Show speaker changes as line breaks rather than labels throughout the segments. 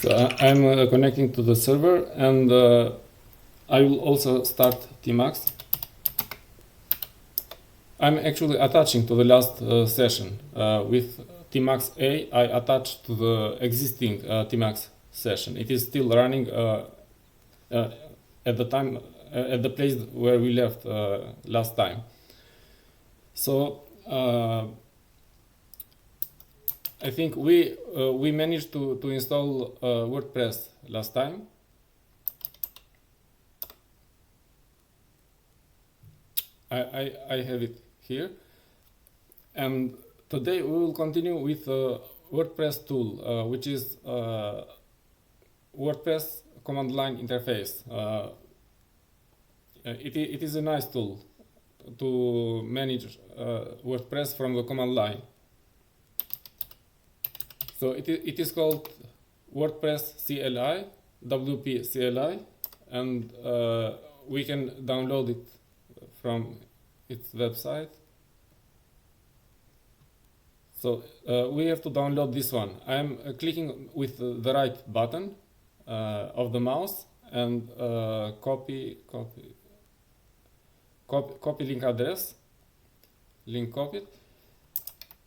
So I'm connecting to the server, and I will also start tmax. I'm actually attaching to the last session. With tmax A, I attached to the existing tmax session. It is still running at the time, at the place where we left last time. So I think we managed to install WordPress last time. I have it here, and today we will continue with WordPress tool, which is WordPress command line interface. It is a nice tool to manage WordPress from the command line. So it is called WordPress CLI, wp-cli, and we can download it from its website. So we have to download this one. I'm clicking with the right button of the mouse and copy link address, link copied,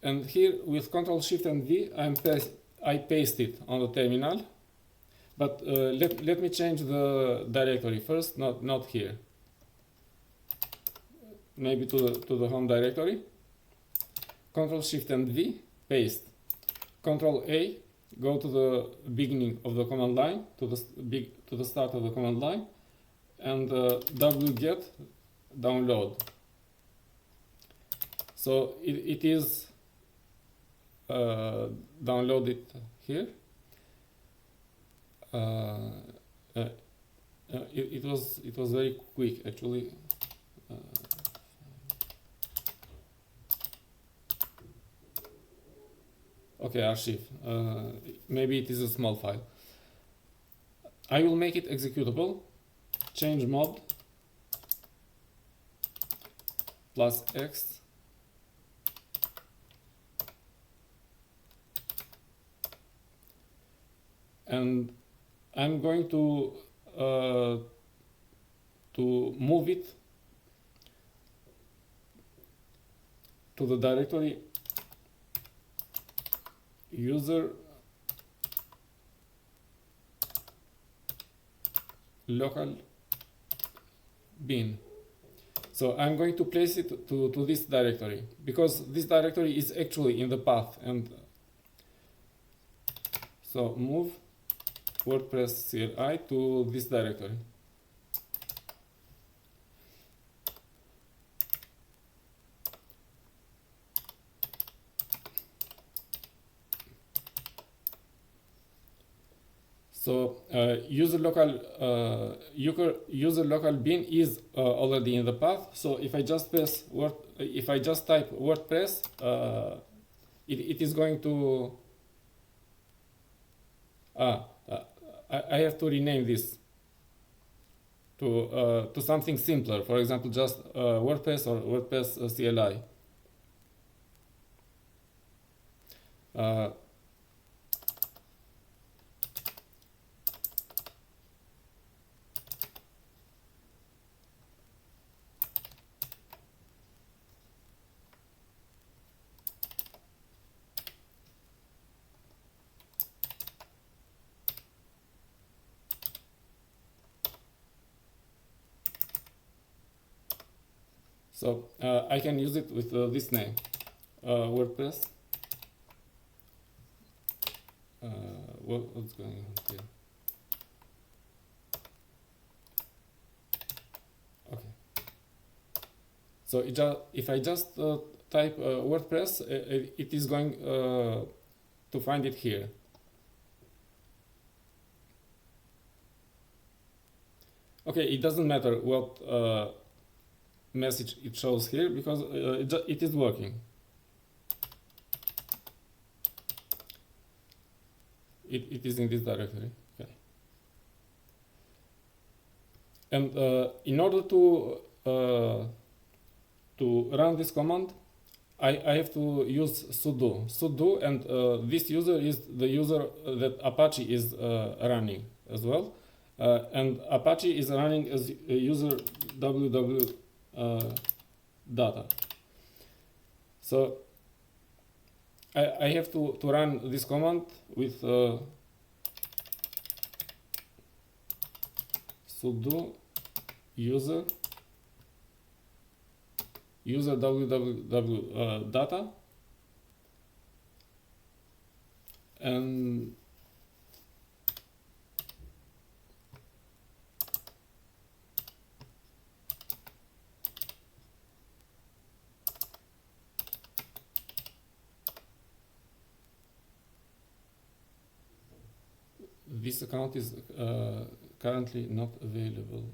and here with Ctrl Shift and V I paste it on the terminal. But let me change the directory first, not here. Maybe to the home directory. Ctrl Shift and V, paste. Ctrl A, go to the beginning of the command line, to the start of the command line, and wget download. So it is downloaded here. It was very quick actually. Okay, archive. Maybe it is a small file. I will make it executable. Change mode +X. And I'm going to move it to the directory user local bin. So I'm going to place it to this directory, because this directory is actually in the path. And so move WordPress CLI to this directory. So user local bin is already in the path. So if I just press if I just type WordPress, it is going to. I have to rename this to something simpler. For example, just WordPress or WordPress CLI. So I can use it with this name, WordPress. What's going on here? Okay. So if I just type WordPress, it is going to find it here. Okay, it doesn't matter what message it shows here, because it is working. It is in this directory. Okay. And in order to run this command, I have to use sudo, and this user is the user that Apache is running as well, and Apache is running as a user www data. So I have to run this command with sudo user www data, and this account is currently not available.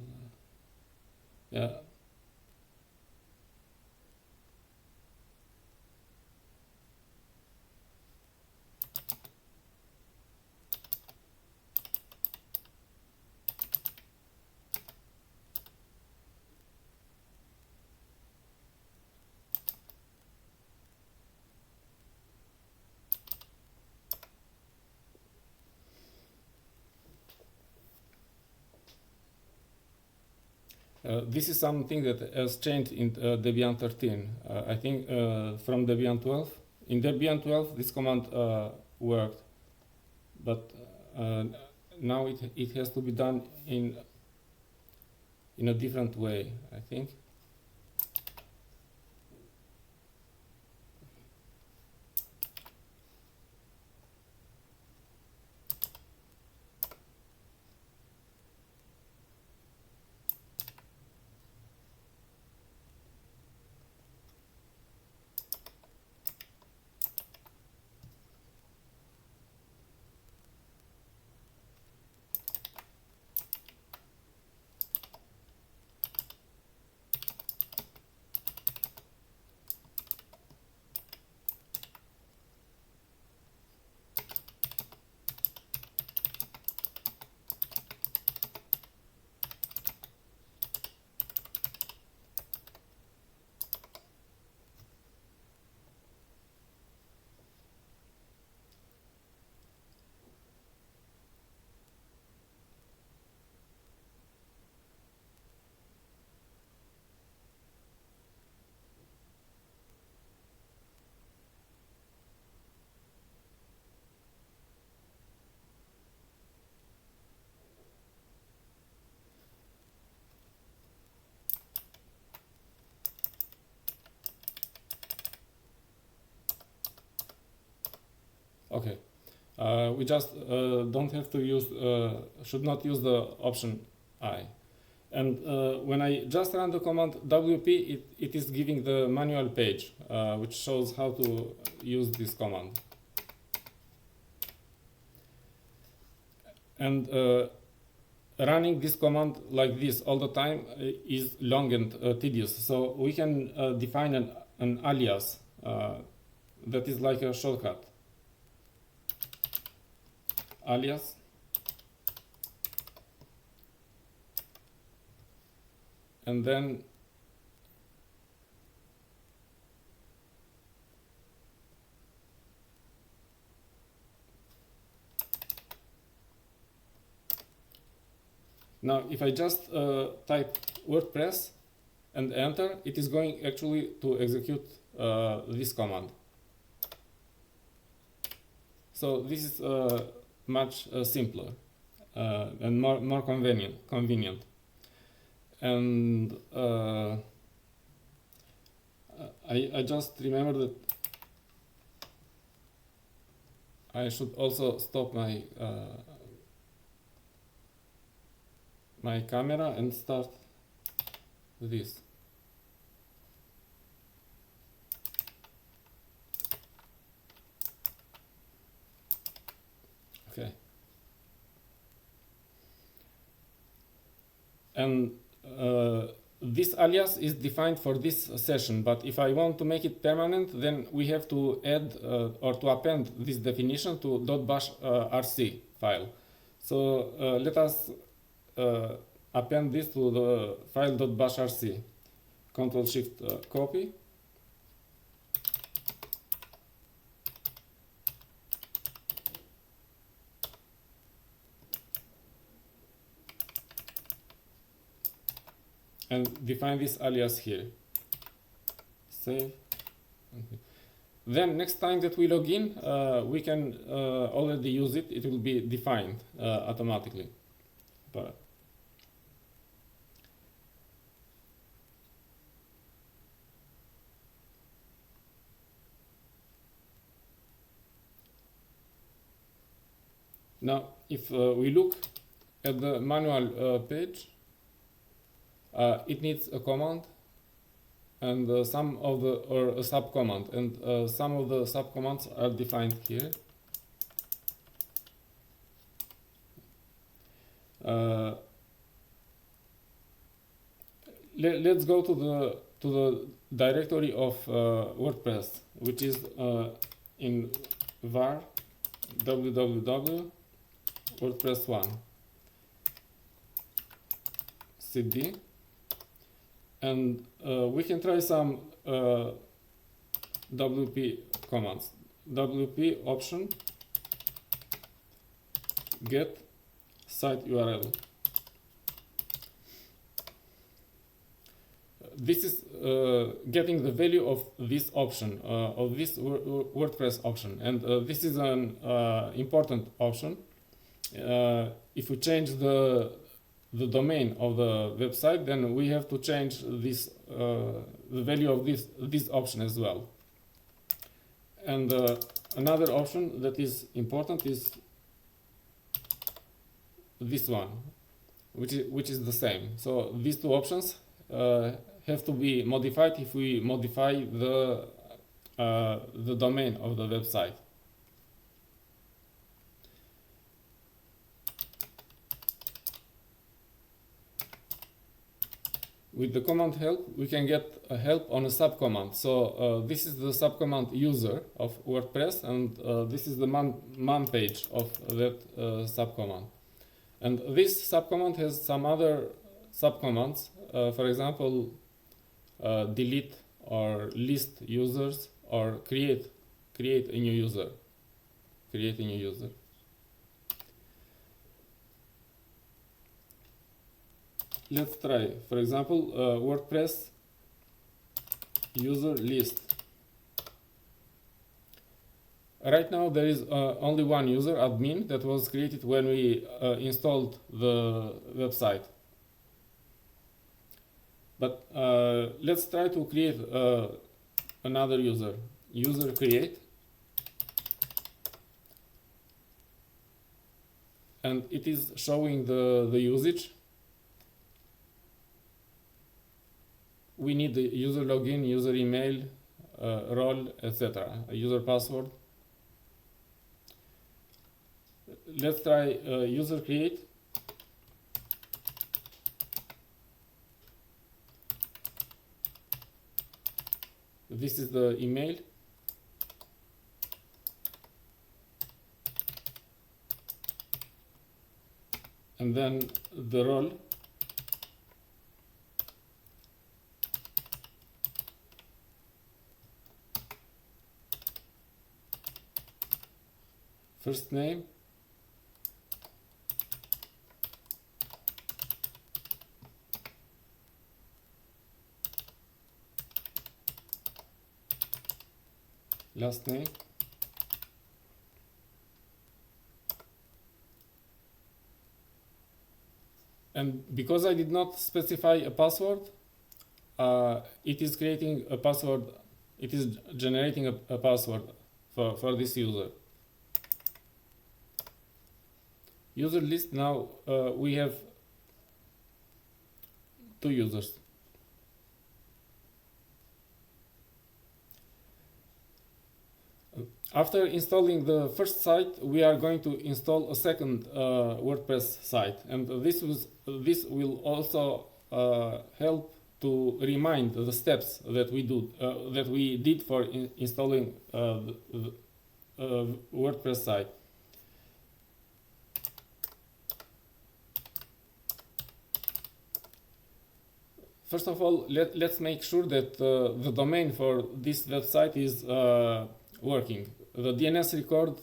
Yeah. This is something that has changed in Debian 13. I think from Debian 12. In Debian 12, this command worked, but now it has to be done in a different way, I think. Okay, we just don't have to use, should not use the option I. And when I just run the command wp, it is giving the manual page, which shows how to use this command. And running this command like this all the time is long and tedious. So we can define an alias that is like a shortcut. Alias and then now if I just type WordPress and enter, it is going actually to execute this command. So this is much simpler and more convenient. And I just remember that I should also stop my my camera and start this. Okay. And this alias is defined for this session, but if I want to make it permanent, then we have to add or to append this definition to .bash/rc file. So let us append this to the file .bash/rc. Ctrl Shift copy. and define this alias here. Save. Okay. Then next time that we log in, we can already use it. It will be defined automatically. But now, if we look at the manual page, it needs a command and some of the, or a subcommand, and some of the subcommands are defined here. Let's go to the directory of WordPress, which is in var www WordPress1 cd, and we can try some wp commands. Wp option get site URL. This is getting the value of this option, of this WordPress option, and this is an important option. If we change the domain of the website, then we have to change this the value of this option as well. And another option that is important is this one, which is the same. So these two options have to be modified if we modify the domain of the website. With the command help, we can get a help on a subcommand. So this is the subcommand user of WordPress, and this is the man page of that subcommand. And this subcommand has some other subcommands, for example, delete or list users, or create a new user. Create a new user. Let's try, for example, WordPress user list. Right now there is only one user, admin, that was created when we installed the website. But let's try to create another user. User create, and it is showing the usage. We need the user login, user email, role, etc., a user password. Let's try user create. This is the email. And then the role. First name, last name, and because I did not specify a password, it is creating a password, it is generating a password for this user. User list, now we have two users. After installing the first site, we are going to install a second WordPress site, and this will also help to remind the steps that we did for installing the WordPress site. First of all, let's make sure that the domain for this website is working. The DNS record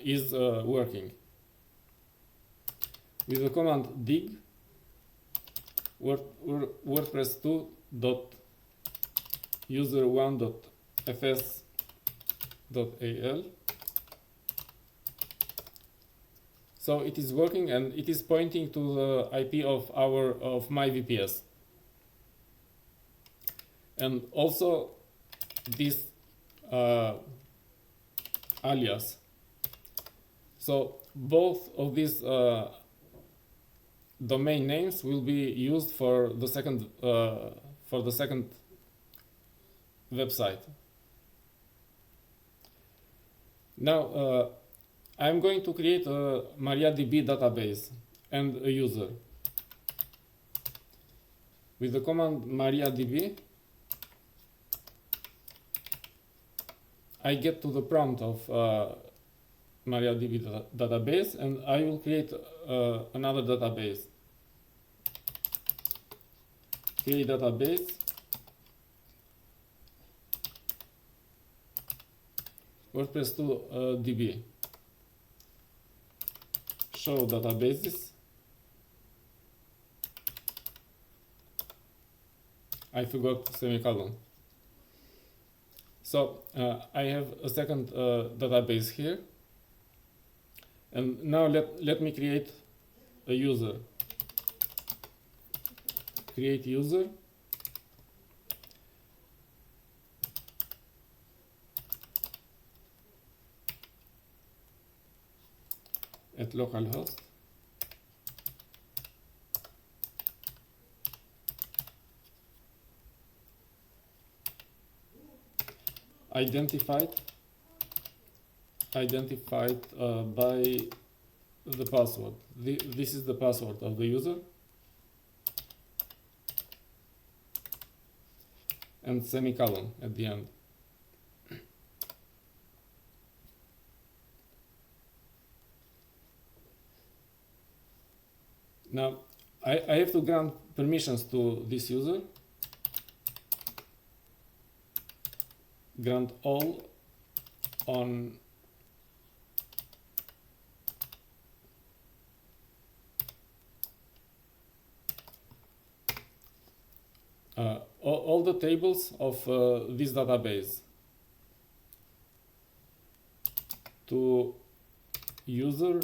is working. With the command dig, WordPress 2 dot user1 dot fs dot al. So it is working and it is pointing to the IP of my VPS. And also this alias. So both of these domain names will be used for the second website. Now I'm going to create a MariaDB database and a user. With the command MariaDB, I get to the prompt of MariaDB database, and I will create another database. Create database. WordPress 2 DB. Show databases. I forgot semicolon. So I have a second database here, and now let me create a user. Create user. At localhost. Identified by the password. This is the password of the user, and semicolon at the end. Now I have to grant permissions to this user. Grant all on all the tables of this database to user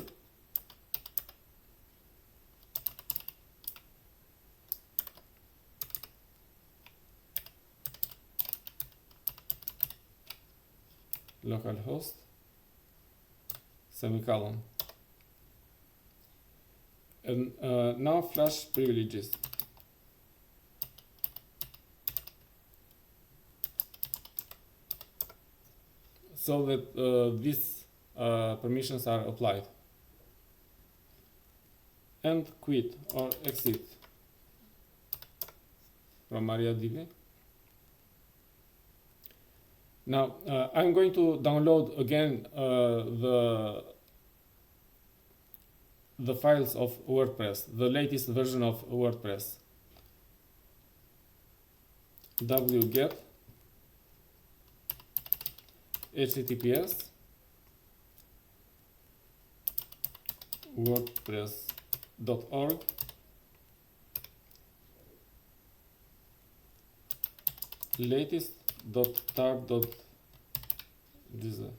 localhost semicolon, and now flash privileges. So that these permissions are applied, and quit or exit from MariaDB. Now I'm going to download again the files of WordPress, the latest version of WordPress. wget https wordpress.org latest.tar.dz.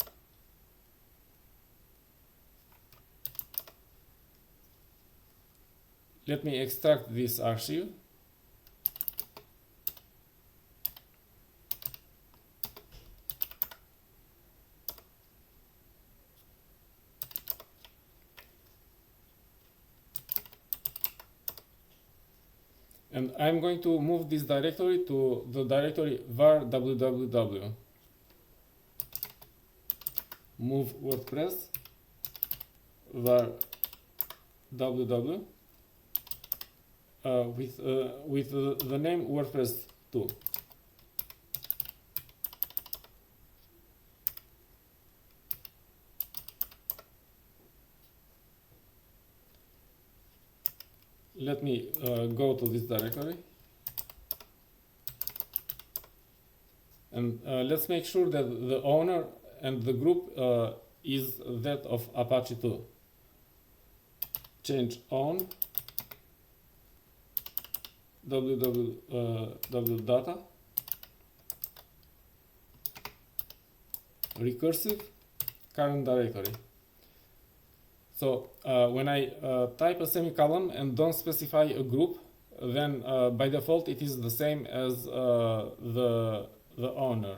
Let me extract this archive. And I'm going to move this directory to the directory var www. Move WordPress var www with the name WordPress 2. Let me go to this directory, and let's make sure that the owner and the group is that of Apache 2. Change own www data recursive current directory. So when I type a semicolon and don't specify a group, then by default it is the same as the owner.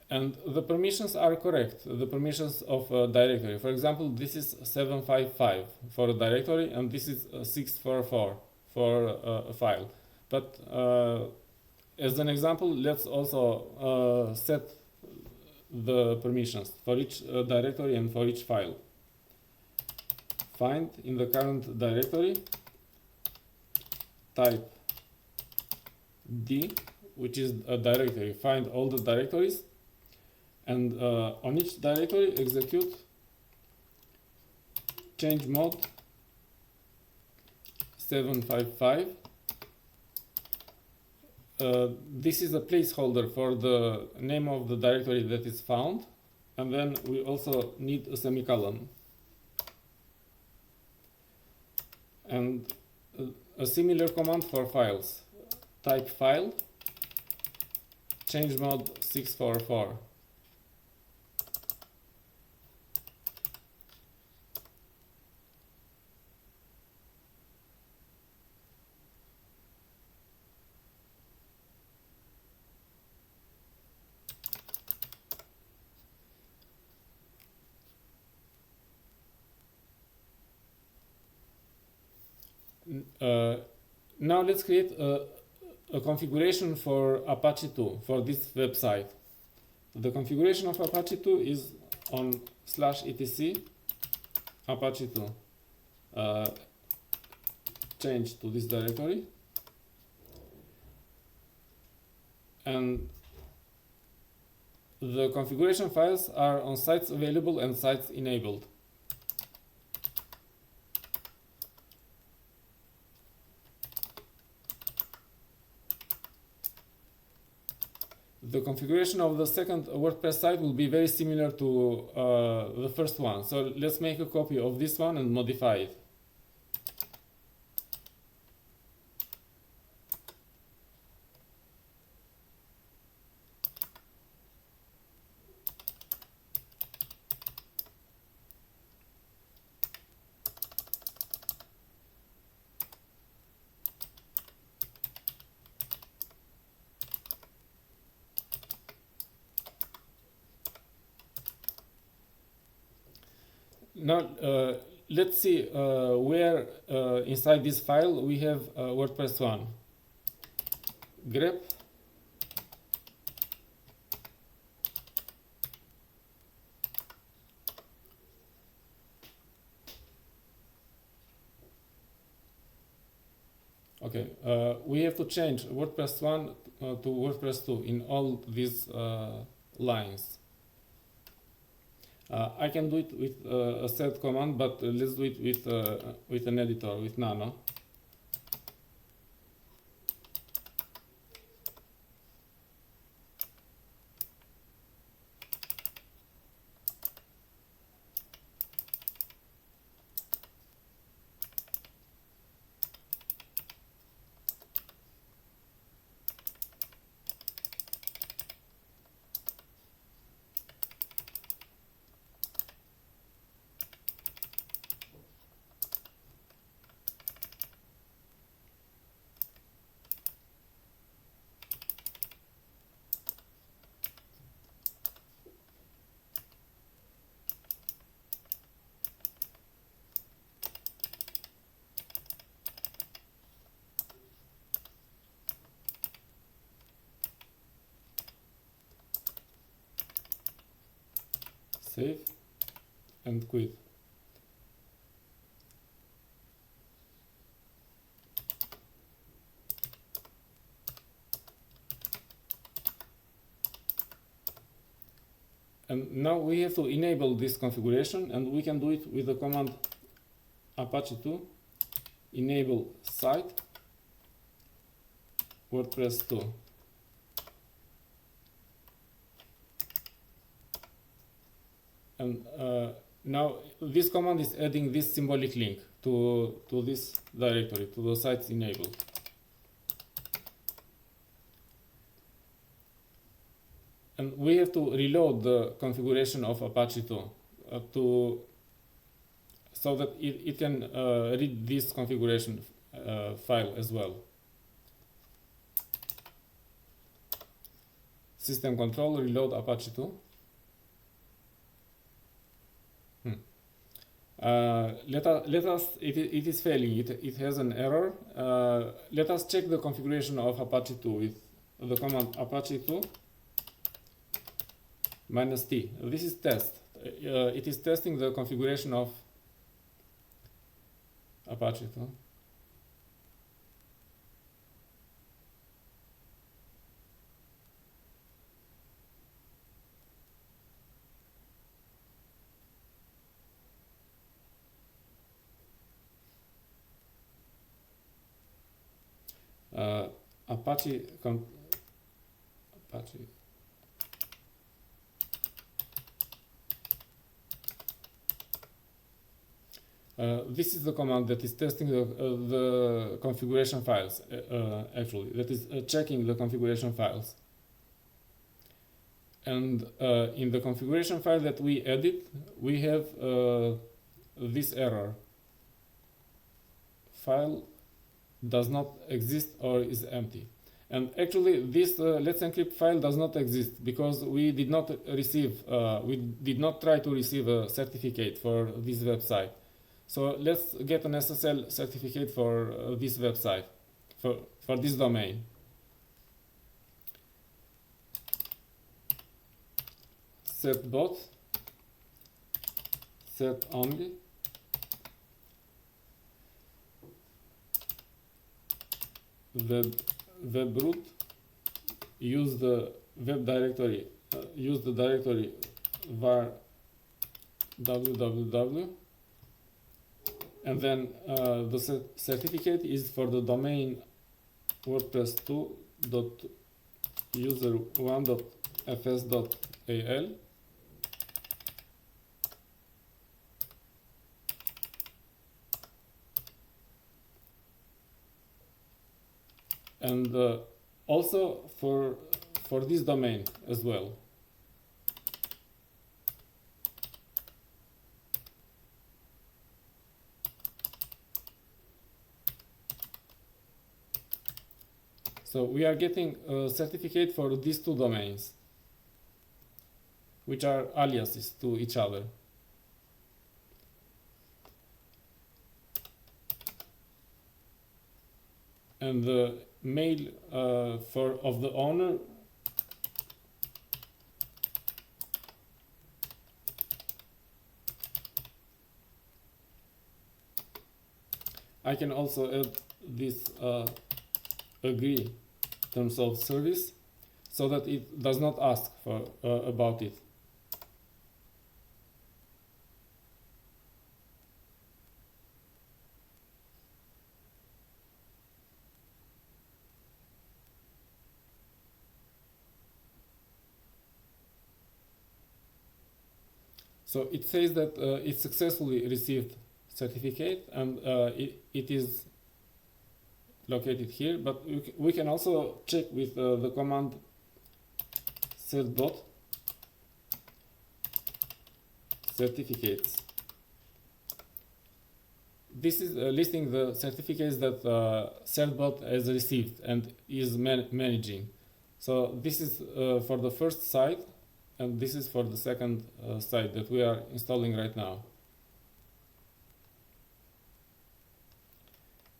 And the permissions are correct, the permissions of a directory. For example, this is 755 for a directory, and this is 644 for a file. But as an example, let's also set the permissions for each directory and for each file. Find in the current directory, type D, which is a directory. Find all the directories, and on each directory execute change mode 755. This is a placeholder for the name of the directory that is found, and then we also need a semicolon. And a similar command for files. Type file, change mode 644. Now let's create a configuration for Apache 2 for this website. The configuration of Apache 2 is on /etc Apache 2. Change to this directory, and the configuration files are on sites available and sites enabled. The configuration of the second WordPress site will be very similar to the first one. So let's make a copy of this one and modify it. Now let's see where inside this file we have WordPress 1. grep okay, we have to change WordPress 1 to WordPress 2 in all these lines. I can do it with a set command, but let's do it with an editor, with Nano. Save and quit. And now we have to enable this configuration, and we can do it with the command Apache 2 enable site WordPress 2. And Now this command is adding this symbolic link to this directory, to the sites enabled. And we have to reload the configuration of Apache 2 so that it can read this configuration file as well. System control reload Apache 2. Let us it is failing. It has an error. Let us check the configuration of Apache 2 with the command Apache 2 -t. This is test. It is testing the configuration of Apache 2. Apache. This is the command that is testing the configuration files. Actually, that is checking the configuration files. And in the configuration file that we edit, we have this error. File does not exist or is empty. And actually this Let's Encrypt file does not exist because we did not receive, we did not try to receive a certificate for this website. So let's get an SSL certificate for this website, for this domain. Set bot, set only, web root, use the web directory, use the directory var www, and then the certificate is for the domain wordpress2.user1.fs.al. And also for this domain as well. So we are getting a certificate for these two domains, which are aliases to each other. And the mail of the owner I can also add this agree terms of service so that it does not ask for about it. So it says that it successfully received certificate, and it is located here, but we can also check with the command set dot certificates. This is listing the certificates that Certbot has received and is managing. So this is for the first site, and this is for the second site that we are installing right now.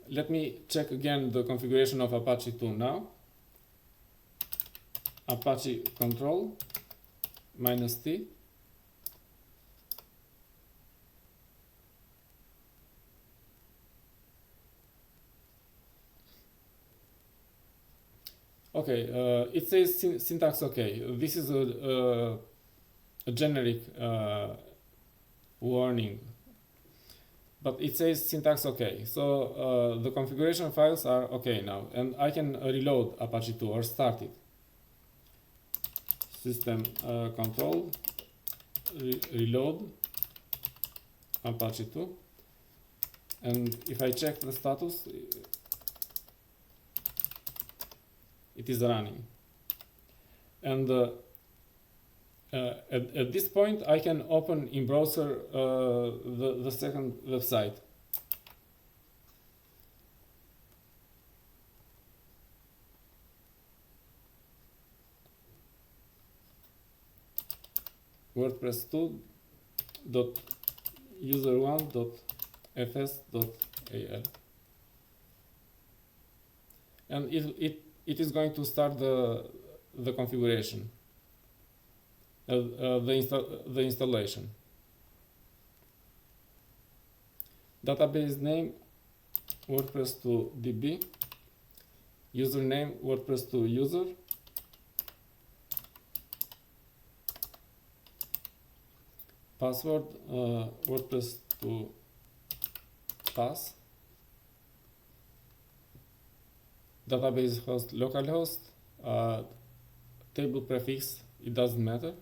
Let me check again the configuration of Apache 2 now. Apache control -t. Okay, it says syntax okay. This is a generic warning, but it says syntax okay. So the configuration files are okay now, and I can reload Apache 2 or start it. System control reload Apache 2, and if I check the status, it is running. And at this point, I can open in browser the second website. WordPress 2.user1.fs.al, and it is going to start the configuration, the installation. Database name WordPress 2 DB, username WordPress 2 user, password WordPress 2 pass, database host localhost, table prefix, it doesn't matter.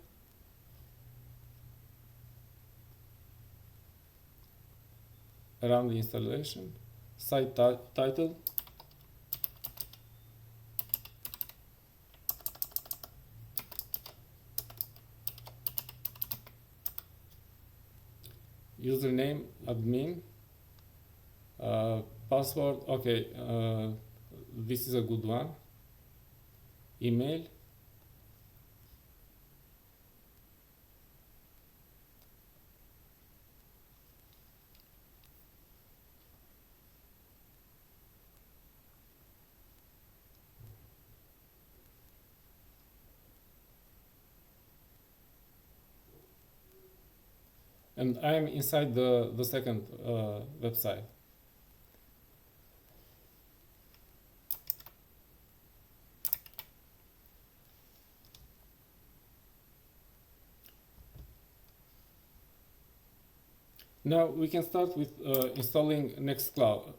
Run the installation, site title, username admin, password, okay, this is a good one, email, and I am inside the second website. Now we can start with installing Nextcloud.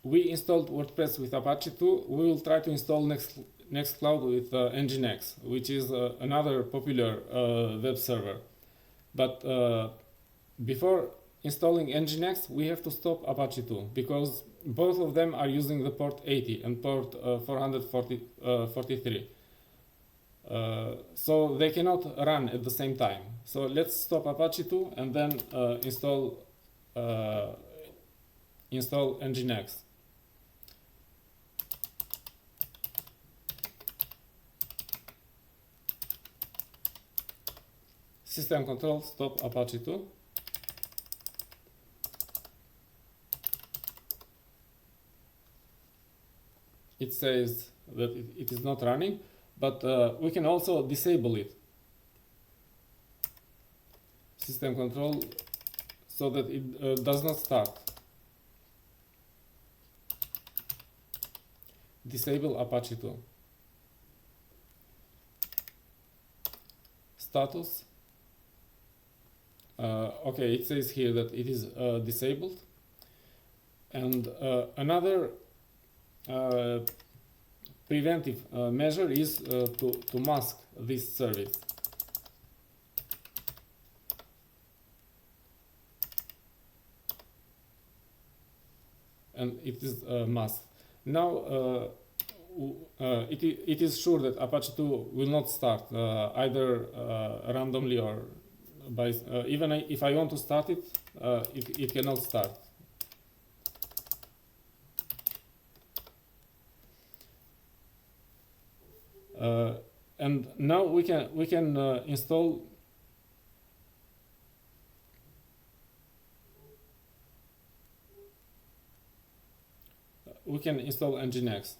We installed WordPress with Apache 2. We will try to install Nextcloud with nginx, which is another popular web server. But before installing nginx, we have to stop Apache 2 because both of them are using the port 80 and port 443. So they cannot run at the same time. So let's stop Apache 2 and then install nginx. System control stop Apache 2. It says that it is not running, but we can also disable it. System control so that it does not start. Disable Apache 2. Status. Okay, it says here that it is disabled. And another preventive measure is to mask this service. And it is masked. Now it is sure that Apache 2 will not start either randomly or by even if I want to start it, it cannot start. And now we can install nginx.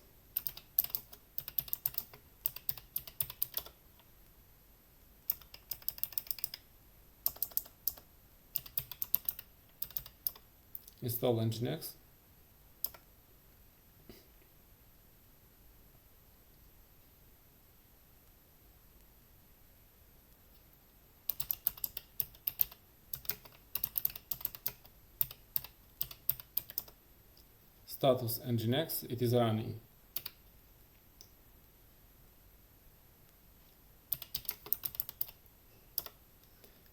Install nginx. Status nginx, it is running.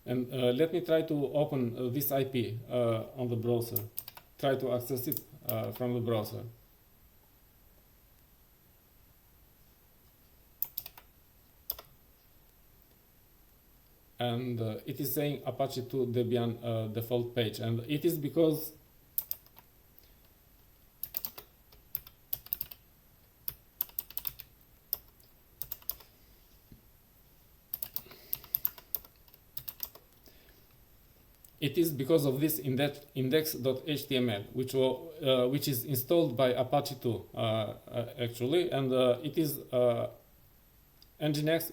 And let me try to open this IP on the browser. Try to access it from the browser. And it is saying Apache 2 Debian default page, and it is because of this index.html, which is installed by Apache 2 actually, and it is nginx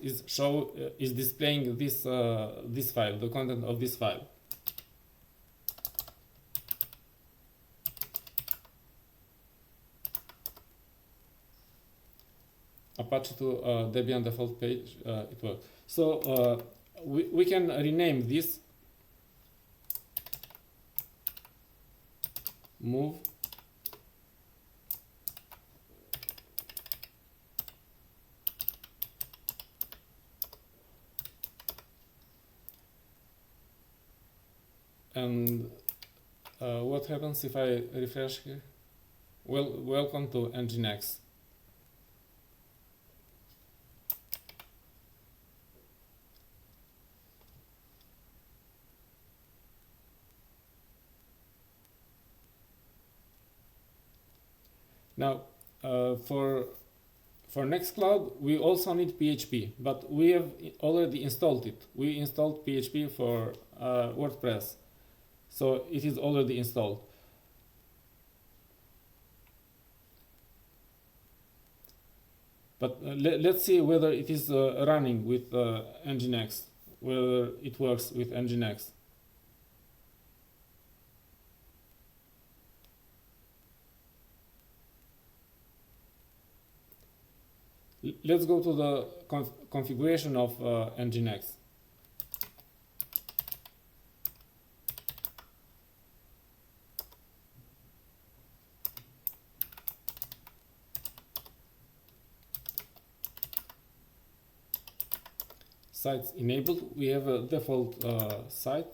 is displaying this file, the content of this file. Apache 2 Debian default page, it works. So we can rename this move and what happens if I refresh here? Well, welcome to nginx. Now, for Nextcloud, we also need PHP, but we have already installed it. We installed PHP for WordPress, so it is already installed. But let's see whether it is running with nginx, whether it works with nginx. Let's go to the configuration of nginx. Sites enabled. We have a default site.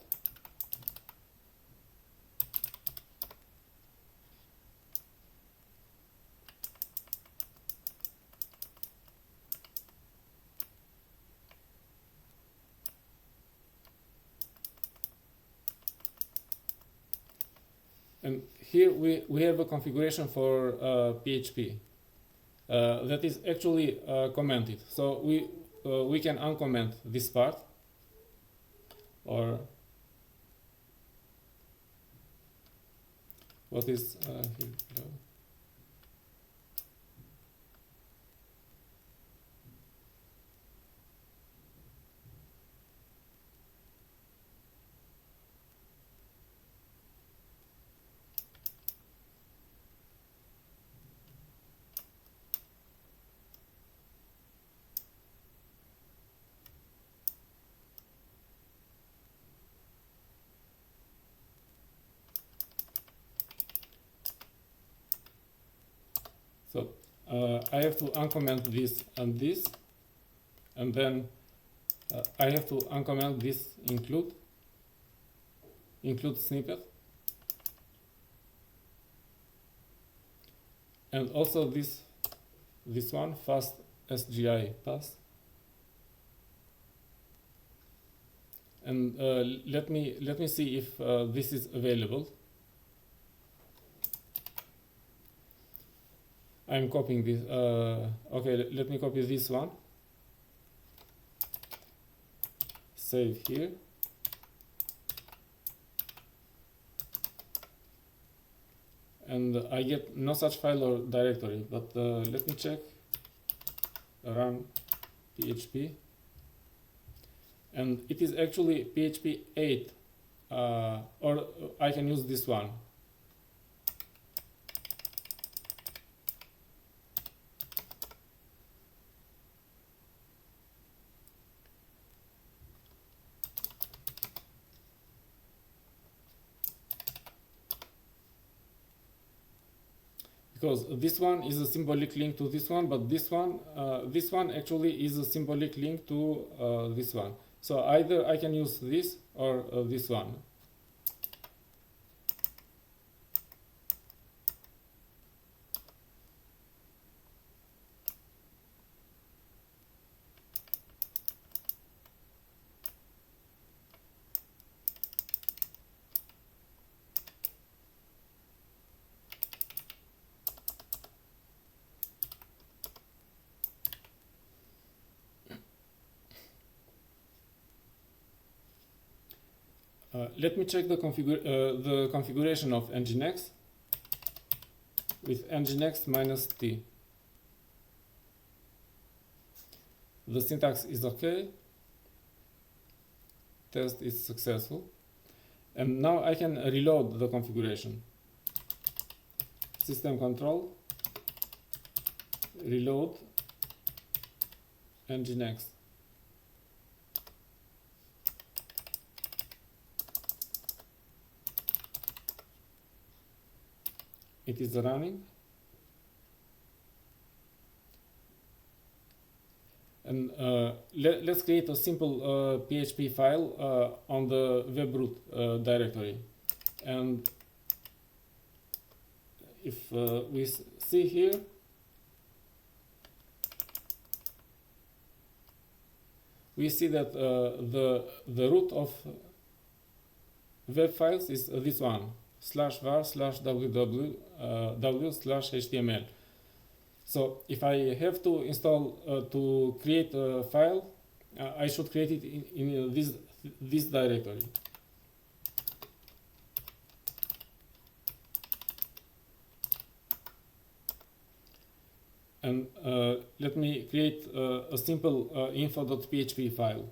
And here we have a configuration for PHP that is actually commented. So we can uncomment this part, or what is here below. So I have to uncomment this, and then I have to uncomment this include snippet, and also this one, fast SGI pass. And let me see if this is available. I'm copying this. Okay, let me copy this one. Save here. And I get no such file or directory, but let me check. Run PHP. And it is actually PHP 8, or I can use this one. Because this one is a symbolic link to this one, but this one actually is a symbolic link to this one. So either I can use this or this one. Let me check the configuration of nginx with nginx -t. The syntax is okay. Test is successful. And now I can reload the configuration. System control, reload, nginx. It is running. And let's create a simple PHP file on the web root directory. And if we see here, we see that the root of web files is this one, /var/www/html. So if I have to install to create a file, I should create it in this directory. And let me create a simple info.php file.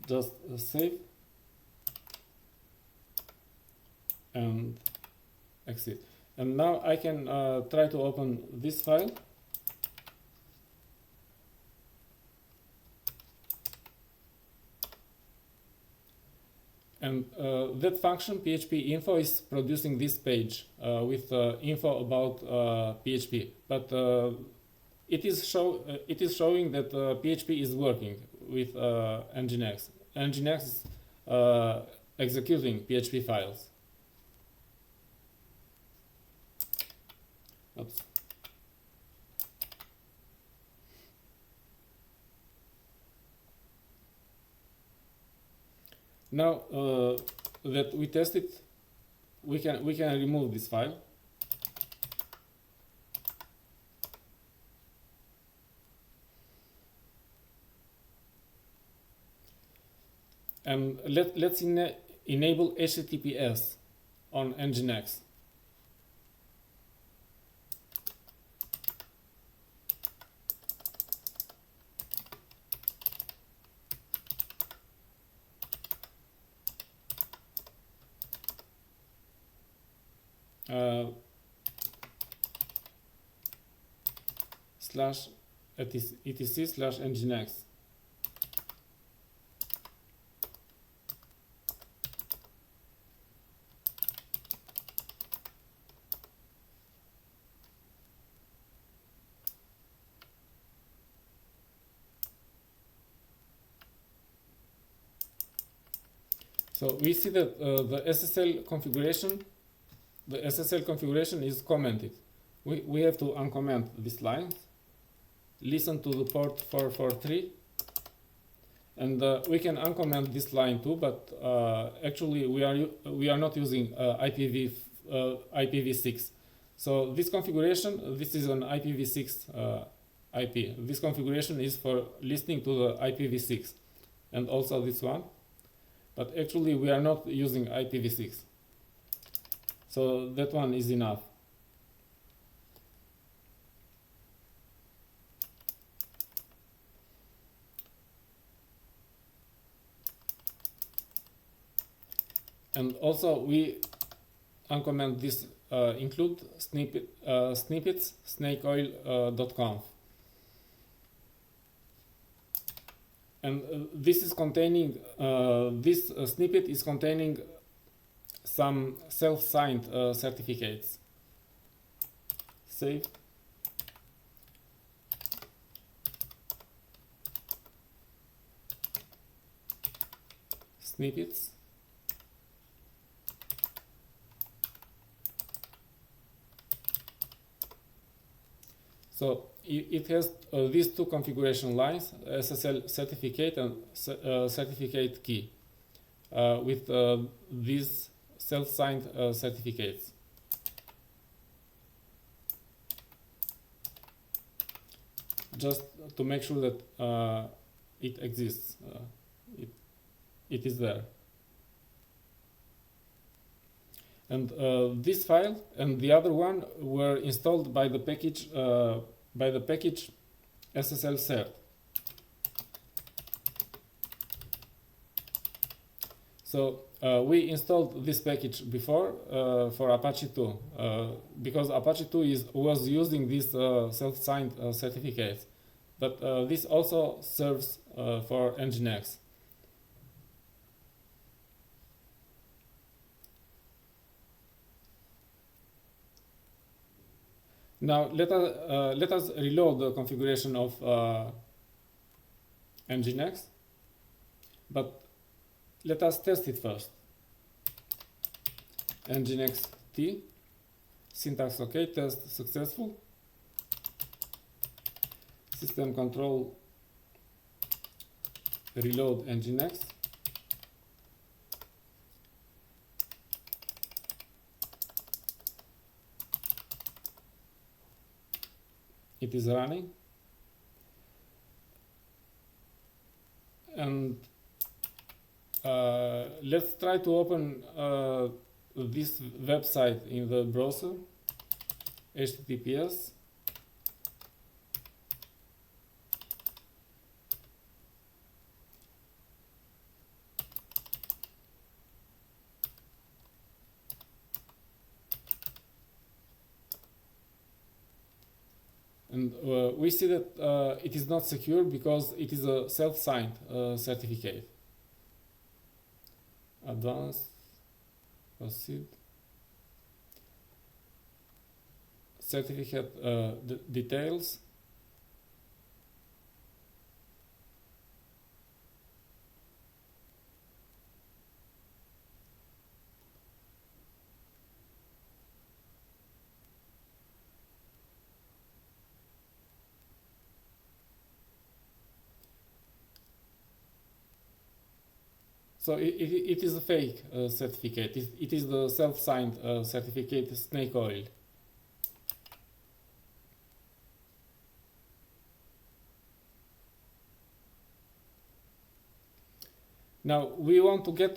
Just save and exit. And now I can try to open this file. And that function PHP info is producing this page with info about PHP. But it is showing that PHP is working with nginx. Nginx is executing PHP files. Oops. Now that we test it, we can remove this file. And let's enable HTTPS on nginx. /etc/nginx. So we see that the SSL configuration is commented. We have to uncomment this line, listen to the port 443, and we can uncomment this line too. But actually, we are not using IPv6. So this configuration, this is an IPv6 IP. This configuration is for listening to the IPv6, and also this one. But actually, we are not using IPv6. So that one is enough. And also we uncomment this include snippets snakeoil.conf. And this is containing this snippet is containing some self-signed certificates. Save. Snippets. So it has these two configuration lines, SSL certificate and certificate key, with these self-signed certificates. Just to make sure that it exists, it is there. And this file and the other one were installed by the package SSL cert. So we installed this package before for Apache 2 because Apache 2 was using these self-signed certificates, but this also serves for nginx. Now let us reload the configuration of nginx, but let us test it first. nginx t, syntax OK, test successful. System control reload nginx. It is running, and let's try to open this website in the browser. HTTPS and we see that it is not secure because it is a self-signed certificate. Advanced, proceed, certificate details. So it is a fake certificate. It is the self-signed certificate snake oil. Now we want to get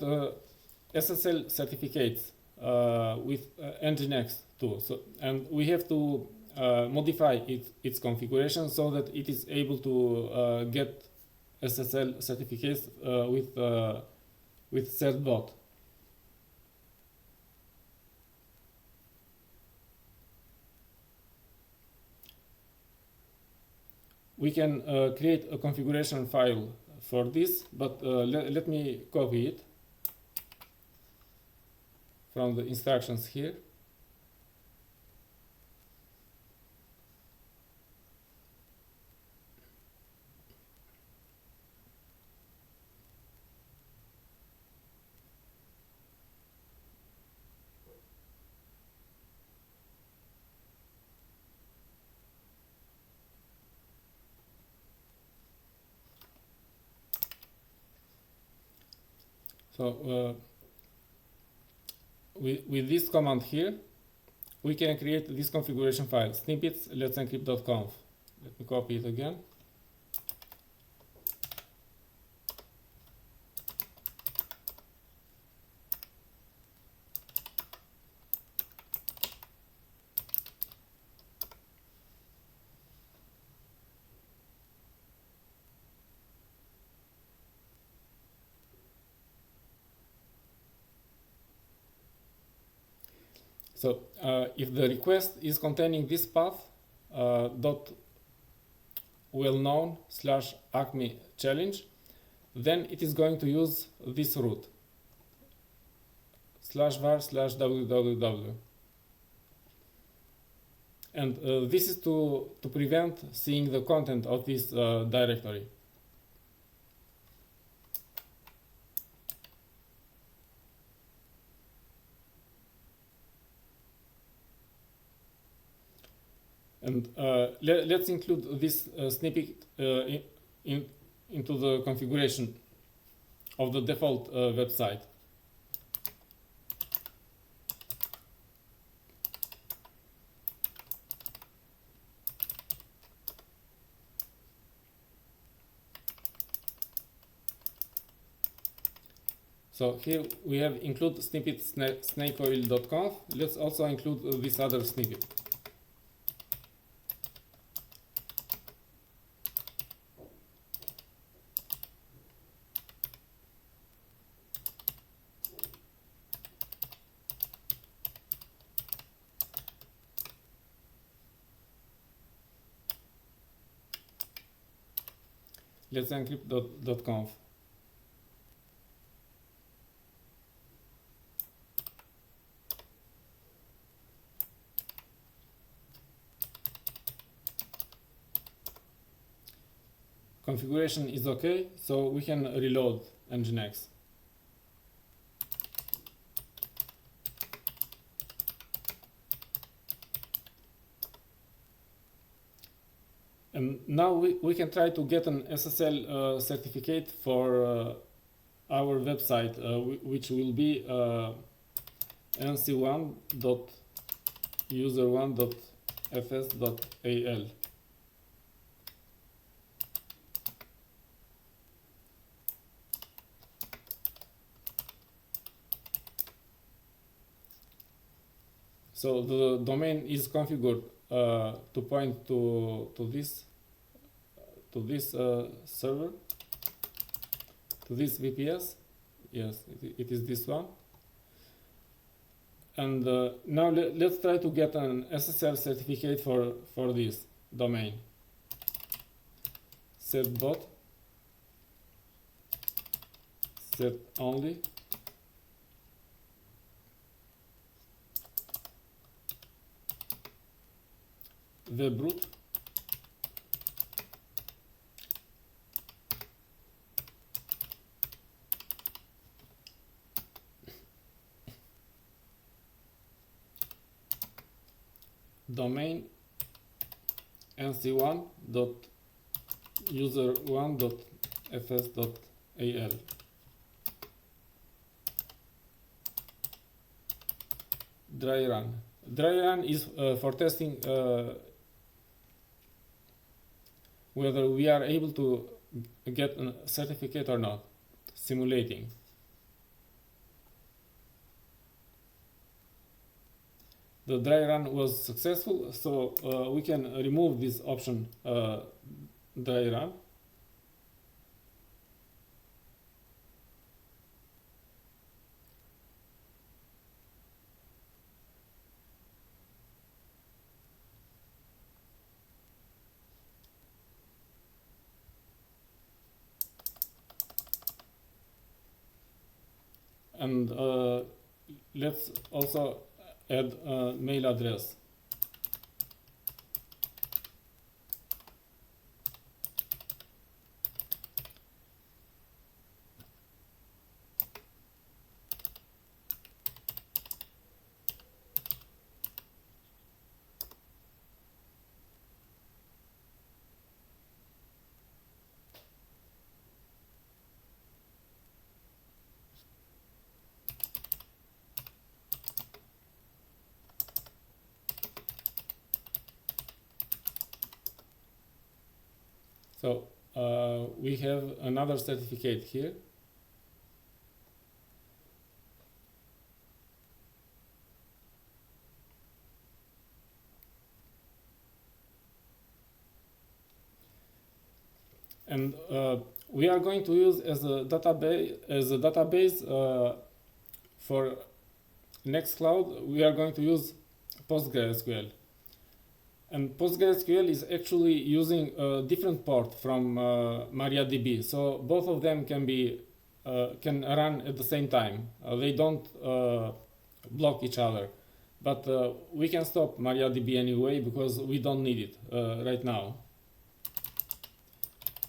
SSL certificates with nginx too. So, and we have to modify its configuration so that it is able to get SSL certificates with certbot. We can create a configuration file for this, but let me copy it from the instructions here. So with this command here, we can create this configuration file, snippets let's-encrypt.conf. Let me copy it again. So if the request is containing this path, dot well-known / acme challenge, then it is going to use this route /var /www. And this is to prevent seeing the content of this directory. And let's include this snippet into the configuration of the default website. So here we have include snippet snakeoil.conf. Let's also include this other snippet. Let's encrypt .conf. Configuration is okay, so we can reload nginx. And now we can try to get an SSL certificate for our website, which will be nc1.user1.fs.al. So the domain is configured to point to this server, to this VPS. Yes, it is this one. And now let's try to get an SSL certificate for this domain. Set bot, set only, webroot, domain nc1.user1.fs.al. Dry run. Dry run is for testing whether we are able to get a certificate or not, simulating. The dry run was successful, so we can remove this option, dry run. And let's also add a mail address. So we have another certificate here. And we are going to use as a database for Nextcloud, we are going to use PostgreSQL. And PostgreSQL is actually using a different port from MariaDB, so both of them can run at the same time. They don't block each other, but we can stop MariaDB anyway because we don't need it right now.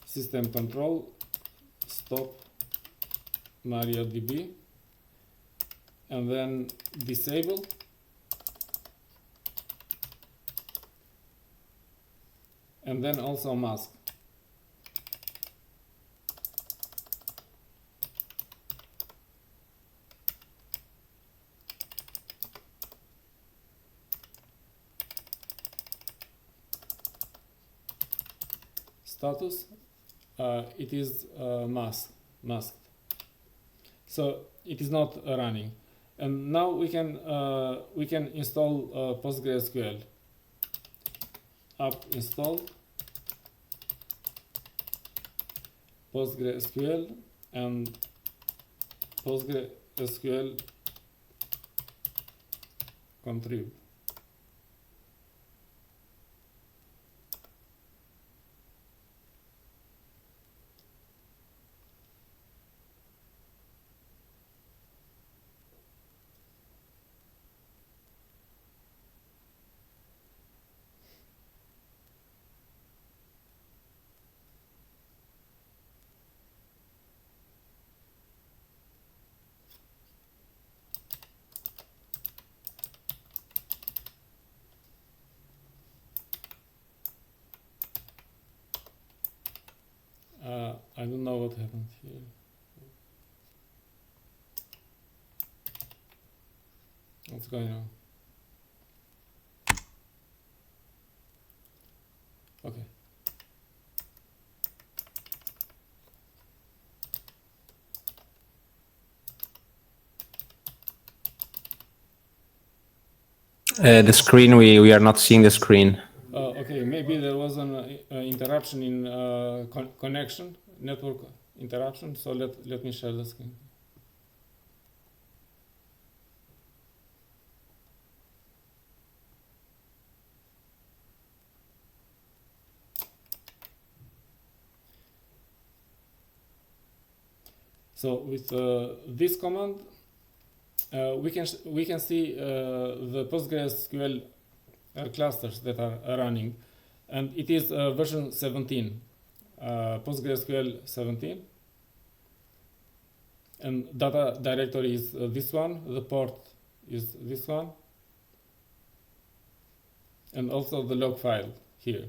System control stop MariaDB, and then disable. And then also mask. Status, it is masked. So it is not running. And now we can install PostgreSQL. App install PostgreSQL and PostgreSQL contrib. I don't know what happened here. What's going on? Okay.
The screen, we are not seeing the screen.
Okay, maybe there was an interruption in connection, network interruption. So let me share the screen. So with this command, we can see the PostgreSQL clusters that are running, and it is version 17, PostgreSQL 17, and data directory is this one, the port is this one, and also the log file here.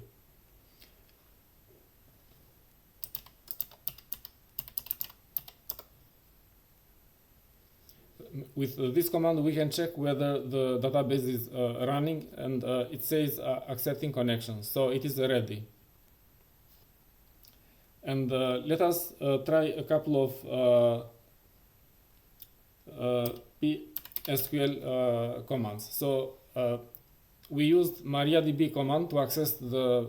With this command, we can check whether the database is running, and it says accepting connection, so it is ready. And let us try a couple of PSQL commands. So we used MariaDB command to access the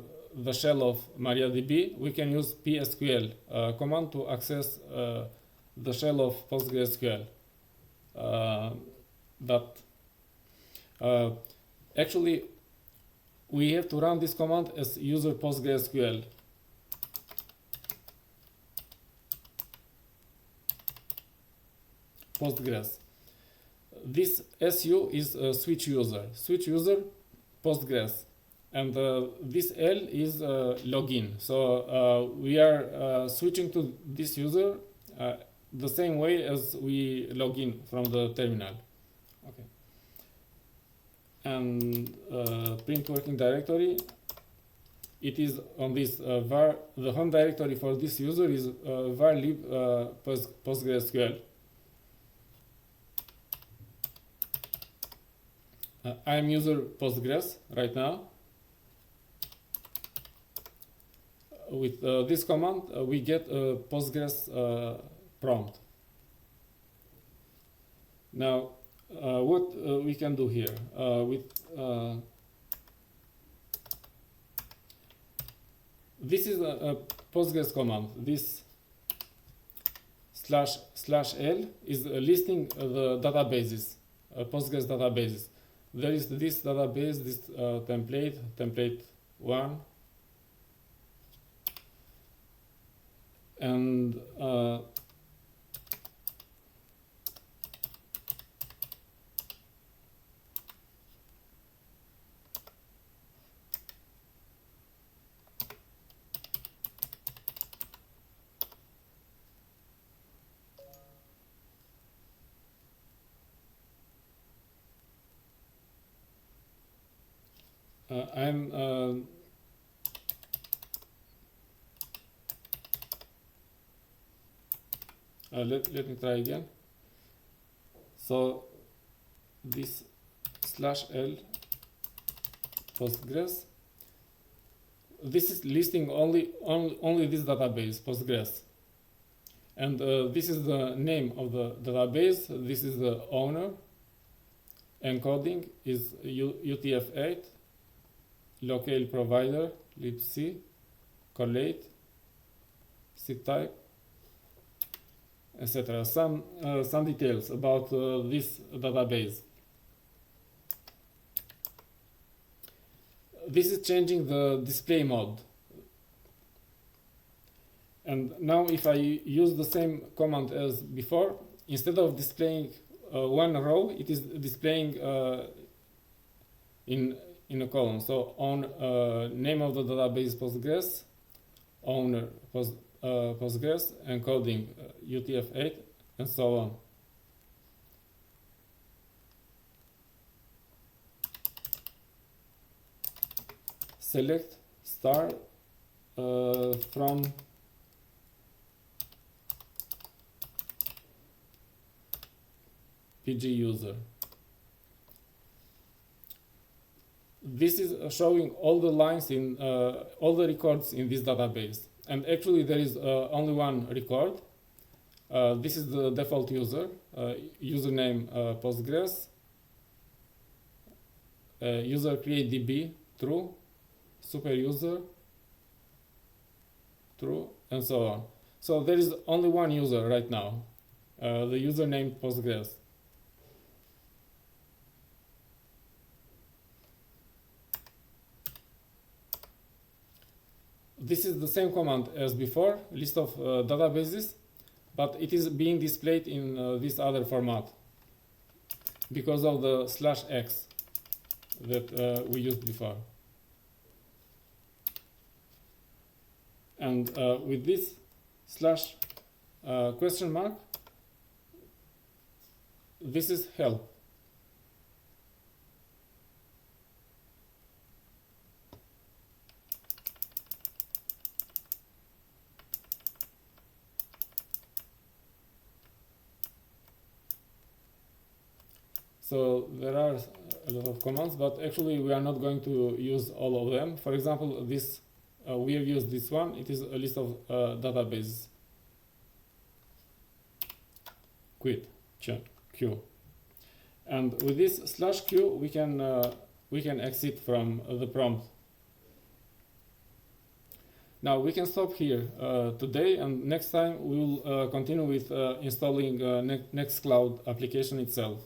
shell of MariaDB. We can use PSQL command to access the shell of PostgreSQL. But actually we have to run this command as user PostgreSQL. Postgres. This SU is switch user Postgres, and this L is login. So we are switching to this user the same way as we log in from the terminal. Okay. And print working directory, it is on this var. The home directory for this user is var lib PostgreSQL. I am user Postgres right now. With this command, we get a Postgres prompt. Now, what we can do here with this is a Postgres command. This //l is listing the databases Postgres databases. There is this database, this template 1, and let me try again. So this /l Postgres, this is listing only this database, Postgres, and this is the name of the database. This is the owner. Encoding is UTF-8, locale provider, libc, collate, seed type, etc. Some details about this database. This is changing the display mode. And now if I use the same command as before, instead of displaying one row, it is displaying in a column. So on name of the database Postgres, owner Postgres, encoding UTF-8, and so on. Select star from PG user. This is showing all the lines in all the records in this database, and actually there is only one record. This is the default user, username Postgres, user create DB true, super user true, and so on. So there is only one user right now, the username Postgres. This is the same command as before, list of databases, but it is being displayed in this other format because of the /x that we used before. And with this question mark, this is help. So there are a lot of commands, but actually we are not going to use all of them. For example, this we have used this one. It is a list of databases. Quit q, and with this /q we can exit from the prompt. Now we can stop here today, and next time we will continue with installing Nextcloud application itself.